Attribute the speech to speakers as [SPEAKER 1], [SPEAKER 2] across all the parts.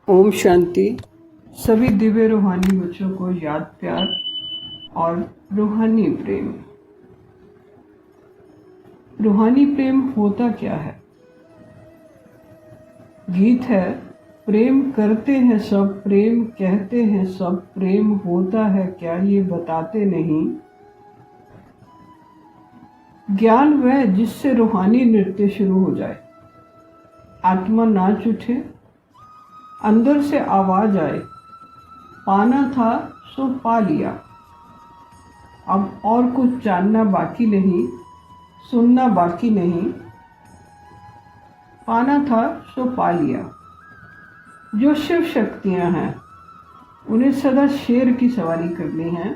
[SPEAKER 1] ओम शांति। सभी दिव्य रूहानी बच्चों को याद प्यार और रूहानी प्रेम। रूहानी प्रेम होता क्या है? गीत है, प्रेम करते हैं सब, प्रेम कहते हैं सब, प्रेम होता है क्या ये बताते नहीं। ज्ञान वह जिससे रूहानी नृत्य शुरू हो जाए, आत्मा नाच उठे, अंदर से आवाज आए, पाना था सो पा लिया, अब और कुछ जानना बाकी नहीं, सुनना बाकी नहीं। पाना था सो पा लिया। जो शिव शक्तियां हैं उन्हें सदा शेर की सवारी करनी है,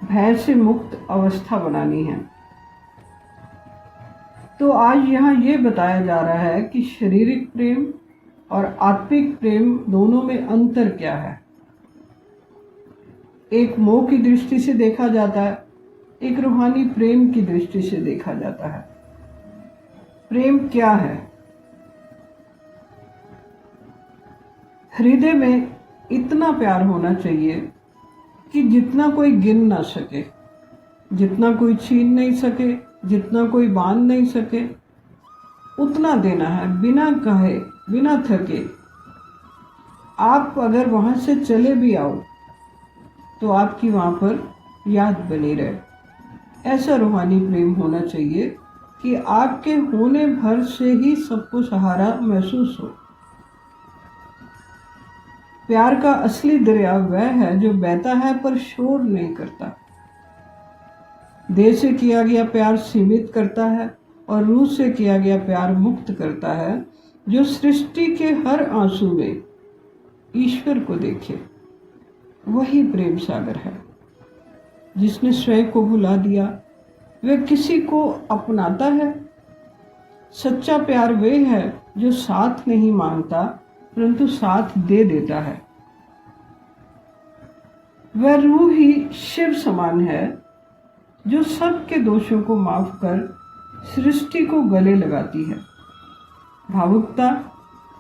[SPEAKER 1] भय से मुक्त अवस्था बनानी है। तो आज यहाँ ये बताया जा रहा है कि शारीरिक प्रेम और आत्मिक प्रेम दोनों में अंतर क्या है। एक मोह की दृष्टि से देखा जाता है, एक रूहानी प्रेम की दृष्टि से देखा जाता है। प्रेम क्या है? हृदय में इतना प्यार होना चाहिए कि जितना कोई गिन ना सके, जितना कोई छीन नहीं सके, जितना कोई बांध नहीं सके, उतना देना है, बिना कहे, बिना थके। आप अगर वहां से चले भी आओ तो आपकी वहां पर याद बनी रहे। ऐसा रूहानी प्रेम होना चाहिए कि आपके होने भर से ही सबको सहारा महसूस हो। प्यार का असली दरिया वह है जो बहता है पर शोर नहीं करता। देह से किया गया प्यार सीमित करता है और रूह से किया गया प्यार मुक्त करता है। जो सृष्टि के हर आंसू में ईश्वर को देखे, वही प्रेम सागर है। जिसने स्वयं को भुला दिया वह किसी को अपनाता है। सच्चा प्यार वह है जो साथ नहीं मांगता परंतु साथ दे देता है। वह रूह ही शिव समान है जो सबके दोषों को माफ कर सृष्टि को गले लगाती है। भावुकता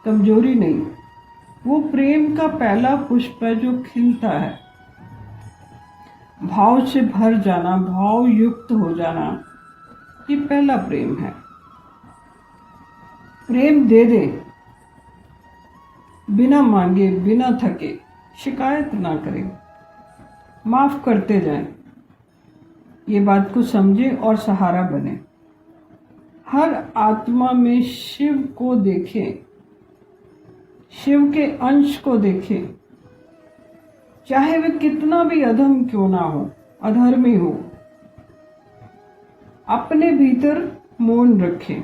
[SPEAKER 1] कमजोरी नहीं, वो प्रेम का पहला पुष्प है जो खिलता है। भाव से भर जाना, भाव युक्त हो जाना, ये पहला प्रेम है। प्रेम दे दे, बिना मांगे, बिना थके, शिकायत ना करें, माफ करते जाएं। ये बात को समझे और सहारा बने। हर आत्मा में शिव को देखें, शिव के अंश को देखें, चाहे वे कितना भी अधम क्यों ना हो, अधर्मी हो। अपने भीतर मौन रखें,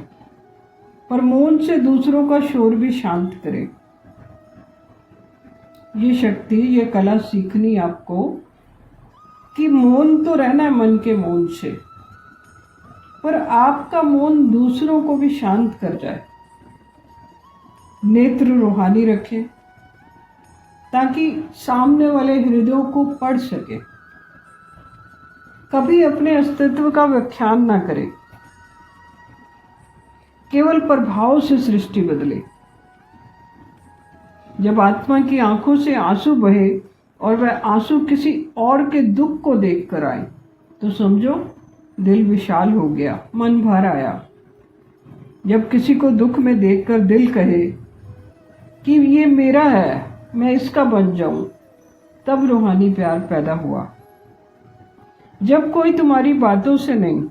[SPEAKER 1] पर मौन से दूसरों का शोर भी शांत करें। ये शक्ति, ये कला सीखनी आपको कि मौन तो रहना है मन के मौन से, पर आपका मौन दूसरों को भी शांत कर जाए। नेत्र रूहानी रखें ताकि सामने वाले हृदयों को पढ़ सके। कभी अपने अस्तित्व का व्याख्यान ना करें, केवल प्रभाव से सृष्टि बदले। जब आत्मा की आंखों से आंसू बहे और वह आंसू किसी और के दुख को देखकर आए तो समझो दिल विशाल हो गया, मन भर आया। जब किसी को दुख में देखकर दिल कहे कि ये मेरा है, मैं इसका बन जाऊं, तब रूहानी प्यार पैदा हुआ। जब कोई तुम्हारी बातों से नहीं,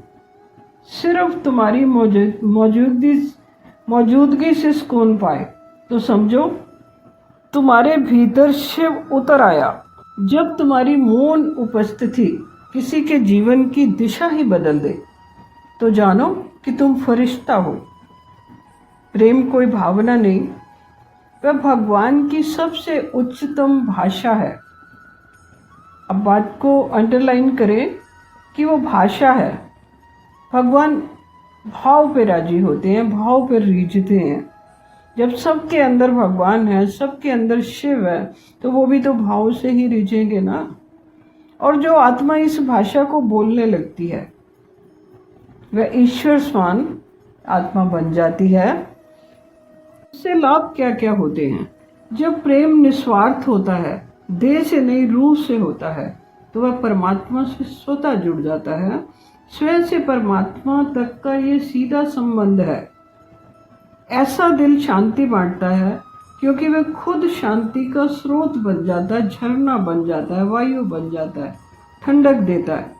[SPEAKER 1] सिर्फ तुम्हारी मौजूदगी से सुकून पाए तो समझो तुम्हारे भीतर शिव उतर आया। जब तुम्हारी मौन उपस्थिति किसी के जीवन की दिशा ही बदल दे तो जानो कि तुम फरिश्ता हो। प्रेम कोई भावना नहीं, वह भगवान की सबसे उच्चतम भाषा है। अब बात को अंडरलाइन करें कि वो भाषा है। भगवान भाव पे राजी होते हैं, भाव पे रीझते हैं। जब सबके अंदर भगवान है, सबके अंदर शिव है, तो वो भी तो भाव से ही रीझेंगे ना। और जो आत्मा इस भाषा को बोलने लगती है वह ईश्वर समान आत्मा बन जाती है। इससे लाभ क्या क्या होते हैं? जब प्रेम निस्वार्थ होता है, देह से नहीं रूह से होता है, तो वह परमात्मा से स्वतः जुड़ जाता है। स्वयं से परमात्मा तक का ये सीधा संबंध है। ऐसा दिल शांति बांटता है, क्योंकि वह खुद शांति का स्रोत बन जाता है, झरना बन जाता है, वायु बन जाता है, ठंडक देता है।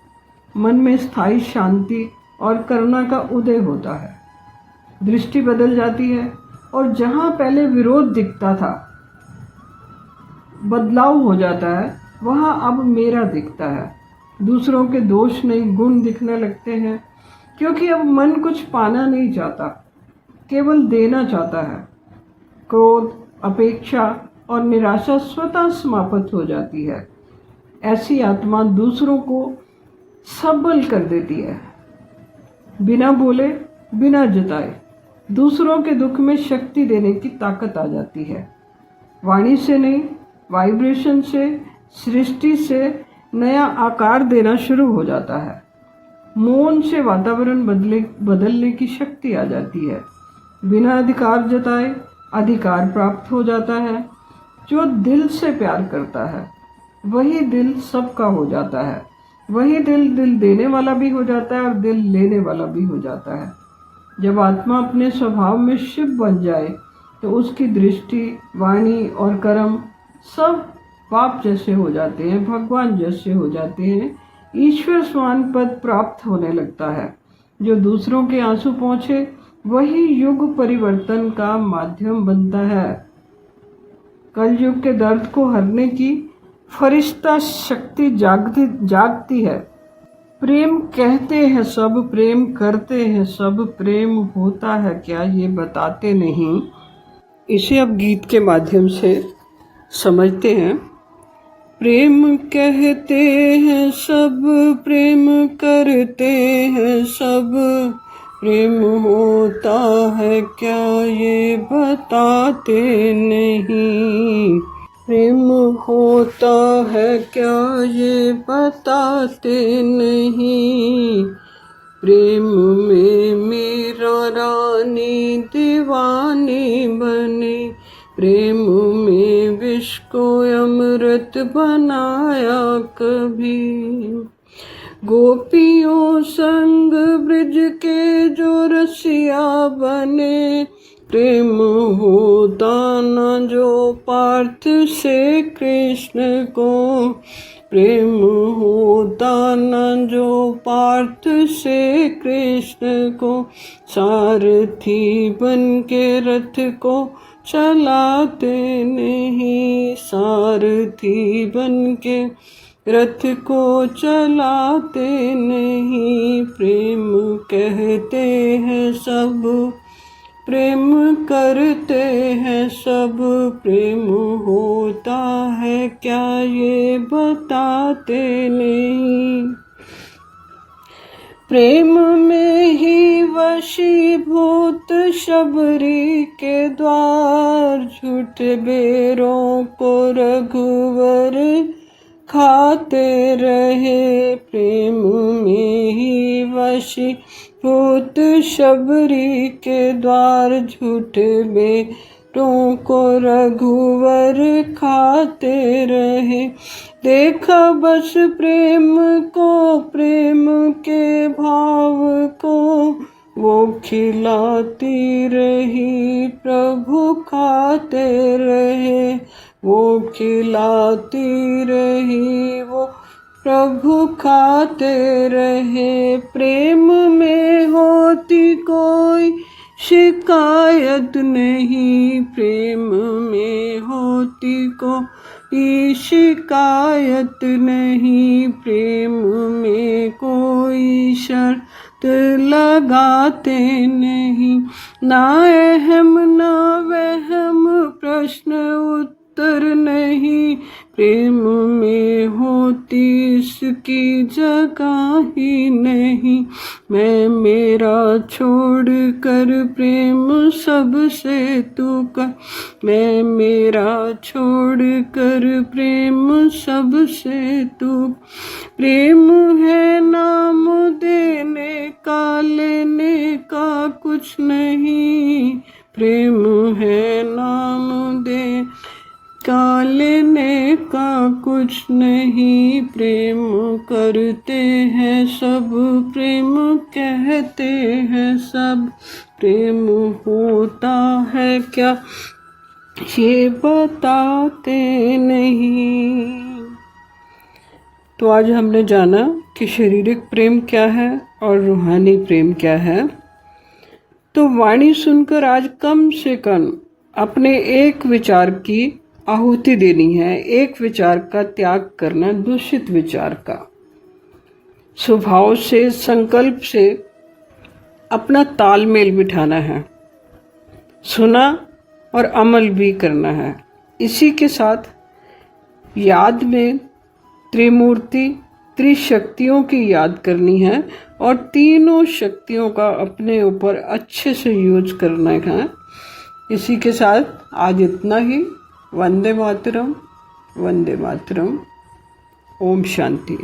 [SPEAKER 1] मन में स्थायी शांति और करुणा का उदय होता है। दृष्टि बदल जाती है और जहाँ पहले विरोध दिखता था, बदलाव हो जाता है, वहाँ अब मेरा दिखता है। दूसरों के दोष नहीं, गुण दिखने लगते हैं, क्योंकि अब मन कुछ पाना नहीं चाहता, केवल देना चाहता है। क्रोध, अपेक्षा और निराशा स्वतः समाप्त हो जाती है। ऐसी आत्मा दूसरों को सबल कर देती है। बिना बोले, बिना जताए दूसरों के दुख में शक्ति देने की ताकत आ जाती है। वाणी से नहीं, वाइब्रेशन से, सृष्टि से नया आकार देना शुरू हो जाता है। मौन से वातावरण बदलने की शक्ति आ जाती है। बिना अधिकार जताए अधिकार प्राप्त हो जाता है। जो दिल से प्यार करता है, वही दिल सबका हो जाता है। वही दिल देने वाला भी हो जाता है और दिल लेने वाला भी हो जाता है। जब आत्मा अपने स्वभाव में शिव बन जाए, तो उसकी दृष्टि, वाणी और कर्म सब बाप जैसे हो जाते हैं, भगवान जैसे हो जाते हैं। ईश्वर समान पद प्राप्त होने लगता है। जो दूसरों के आंसू पहुँचे, वही युग परिवर्तन का माध्यम बनता है। कलयुग के दर्द को हरने की फरिश्ता शक्ति जागती है। प्रेम कहते हैं सब, प्रेम करते हैं सब, प्रेम होता है क्या ये बताते नहीं। इसे अब गीत के माध्यम से समझते हैं। प्रेम कहते हैं सब, प्रेम करते हैं सब, प्रेम होता है क्या ये बताते नहीं। प्रेम होता है क्या ये बताते नहीं। प्रेम में मेरा रानी दीवानी बने, प्रेम में विष को अमृत बनाया कभी। गोपियों संग ब्रिज के जो रसिया बने, प्रेम होता न जो पार्थ से कृष्ण को। प्रेम होता न जो पार्थ से कृष्ण को। सारथी बन के रथ को चलाते नहीं, सारथी बन के रथ को चलाते नहीं। प्रेम कहते हैं सब, प्रेम करते हैं सब, प्रेम होता है क्या ये बताते नहीं। प्रेम में ही वशीभूत शबरी के द्वार, झूठे बेरों को रघुवर खाते रहे। प्रेम में ही वशीभूत शबरी के द्वार, झूठे बेरों को रघुवर खाते रहे। देखा बस प्रेम को, प्रेम के भाव को, वो खिलाती रही प्रभु खाते रहे। वो खिलाती रही वो प्रभु खाते रहे। प्रेम में होती कोई शिकायत नहीं, प्रेम में होती कोई शिकायत नहीं। प्रेम में कोई शर्त लगाते नहीं, ना अहम ना वहम प्रश्न उत्तर नहीं। प्रेम में होती इसकी जगह ही नहीं। मैं मेरा छोड़ कर प्रेम सबसे तू कर, मैं मेरा छोड़ कर प्रेम सबसे तू। प्रेम है नाम देने का, लेने का कुछ नहीं। प्रेम है नाम दे का लेने का कुछ नहीं, प्रेम करते हैं सब, प्रेम कहते हैं सब, प्रेम होता है क्या ये बताते नहीं। तो आज हमने जाना कि शारीरिक प्रेम क्या है और रूहानी प्रेम क्या है। तो वाणी सुनकर आज कम से कम अपने एक विचार की आहुति देनी है, एक विचार का त्याग करना, दूषित विचार का। स्वभाव से, संकल्प से अपना तालमेल बिठाना है, सुना और अमल भी करना है। इसी के साथ याद में त्रिमूर्ति, त्रिशक्तियों की याद करनी है और तीनों शक्तियों का अपने ऊपर अच्छे से यूज करना है। इसी के साथ आज इतना ही। वंदे मातरम, वंदे मातरम। ओम शांति।